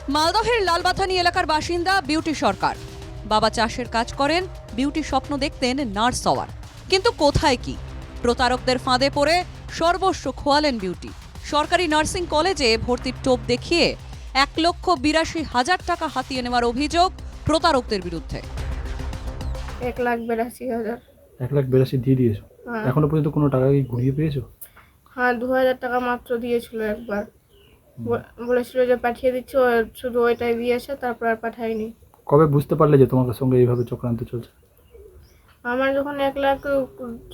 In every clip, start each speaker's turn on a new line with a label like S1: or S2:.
S1: মালদহের লালবাথানি এলাকার বাসিন্দা বিউটি সরকার। বাবা চাষের কাজ করেন, বিউটি স্বপ্ন দেখতেন নার্স হওয়ার, কিন্তু কোথায় কি প্রতারকদের ফাঁদে পড়ে সর্বস্ব খোয়ালেন বিউটি। সরকারি নার্সিং কলেজে ভর্তির টোপ দেখিয়ে 1,82,000 টাকা হাতিয়ে নেওয়ার অভিযোগ প্রতারকদের বিরুদ্ধে।
S2: 1,82,000।
S3: 1,82,000 দিয়ে দিয়েছো?
S2: হ্যাঁ।
S3: এখনো পর্যন্ত কোনো টাকা কি ঘুরিয়ে পেয়েছো?
S2: হ্যাঁ, 2,000 টাকা মাত্র দিয়েছিল একবার। বলেছিল যে পাঠিয়ে দিচ্ছি, ও শুধু ওইটাই দিয়েছে, তারপর আর পাঠায়নি।
S3: কবে বুঝতে পারলে যে তোমার সঙ্গে এইভাবে চক্রান্ত চলছে?
S2: আমার যখন 1 লাখ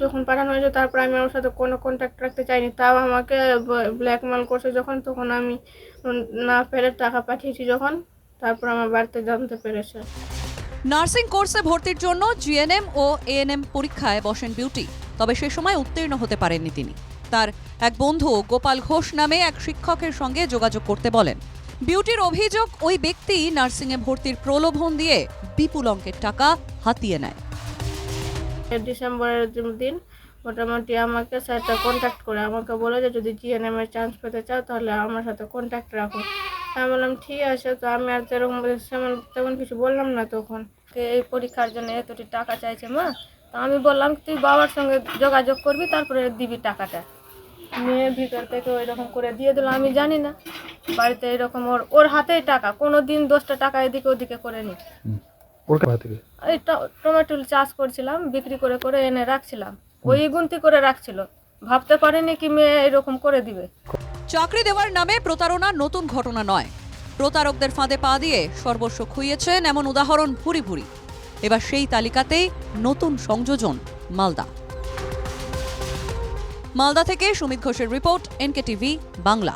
S2: যখন পাঠানো হয়েছে, তারপর আমি ওর সাথে কোনো কন্ট্যাক্ট রাখতে চাইনি। তাও আমাকে ব্ল্যাকমেল করছে যখন, তখন আমি না পেরে টাকা পাঠিয়েছি যখন, তারপর আমার বাড়িতে জানতে পেরেছে।
S1: নার্সিং কোর্সে ভর্তির জন্য জিএনএম ও এএনএম পরীক্ষায় বসেন বিউটি, তবে সে সময় উত্তীর্ণ হতে পারেননি তিনি। তার এক বন্ধু গোপাল ঘোষ নামে এক শিক্ষকের সঙ্গে যোগাযোগ করতে বলেন। বিউটির অভিযোগ, ওই ব্যক্তি নার্সিংয়ে ভর্তির প্রলোভন দিয়ে বিপুল অঙ্কের টাকা হাতিয়ে নেয়।
S2: ডিসেম্বরের দিন মোটামুটি আমাকে স্যারটা কন্ট্যাক্ট করে আমাকে বলে যে যদি জিএনএম এর চান্স পেতে চাও তাহলে আমার সাথে কন্ট্যাক্ট রাখো। আমি বললাম ঠিক আছে। তো আমি আর তেমন কিছু বললাম না তখন। এই পরীক্ষার জন্য এতটি টাকা চাইছে মা। তো আমি বললাম তুই বাবার সঙ্গে যোগাযোগ করবি, তারপরে দিবি টাকাটা। মেয়ে ভিতর থেকে ওই রকম করে দিয়ে দিল। আমি জানি না বাড়িতে এরকম ওর হাতেই টাকা, কোনো দিন 10টা টাকা এদিকে ওদিকে করে নি।
S3: ওর কাছ থেকে
S2: এই টমেটো চাষ করছিলাম, বিক্রি করে করে এনে রাখছিলাম, ওই গুনতি করে রাখছিল। ভাবতে পারিনি কি মেয়ে এরকম করে দিবে।
S1: চাকরি দেওয়ার নামে প্রতারণা নতুন ঘটনা নয়। প্রতারকদের ফাঁদে পা দিয়ে সর্বস্ব খুইয়েছেন এমন উদাহরণ ভুরি ভুরি। এবার সেই তালিকাতেই নতুন সংযোজন মালদা। মালদা থেকে সুমিত ঘোষের রিপোর্ট, এনকেটিভি বাংলা।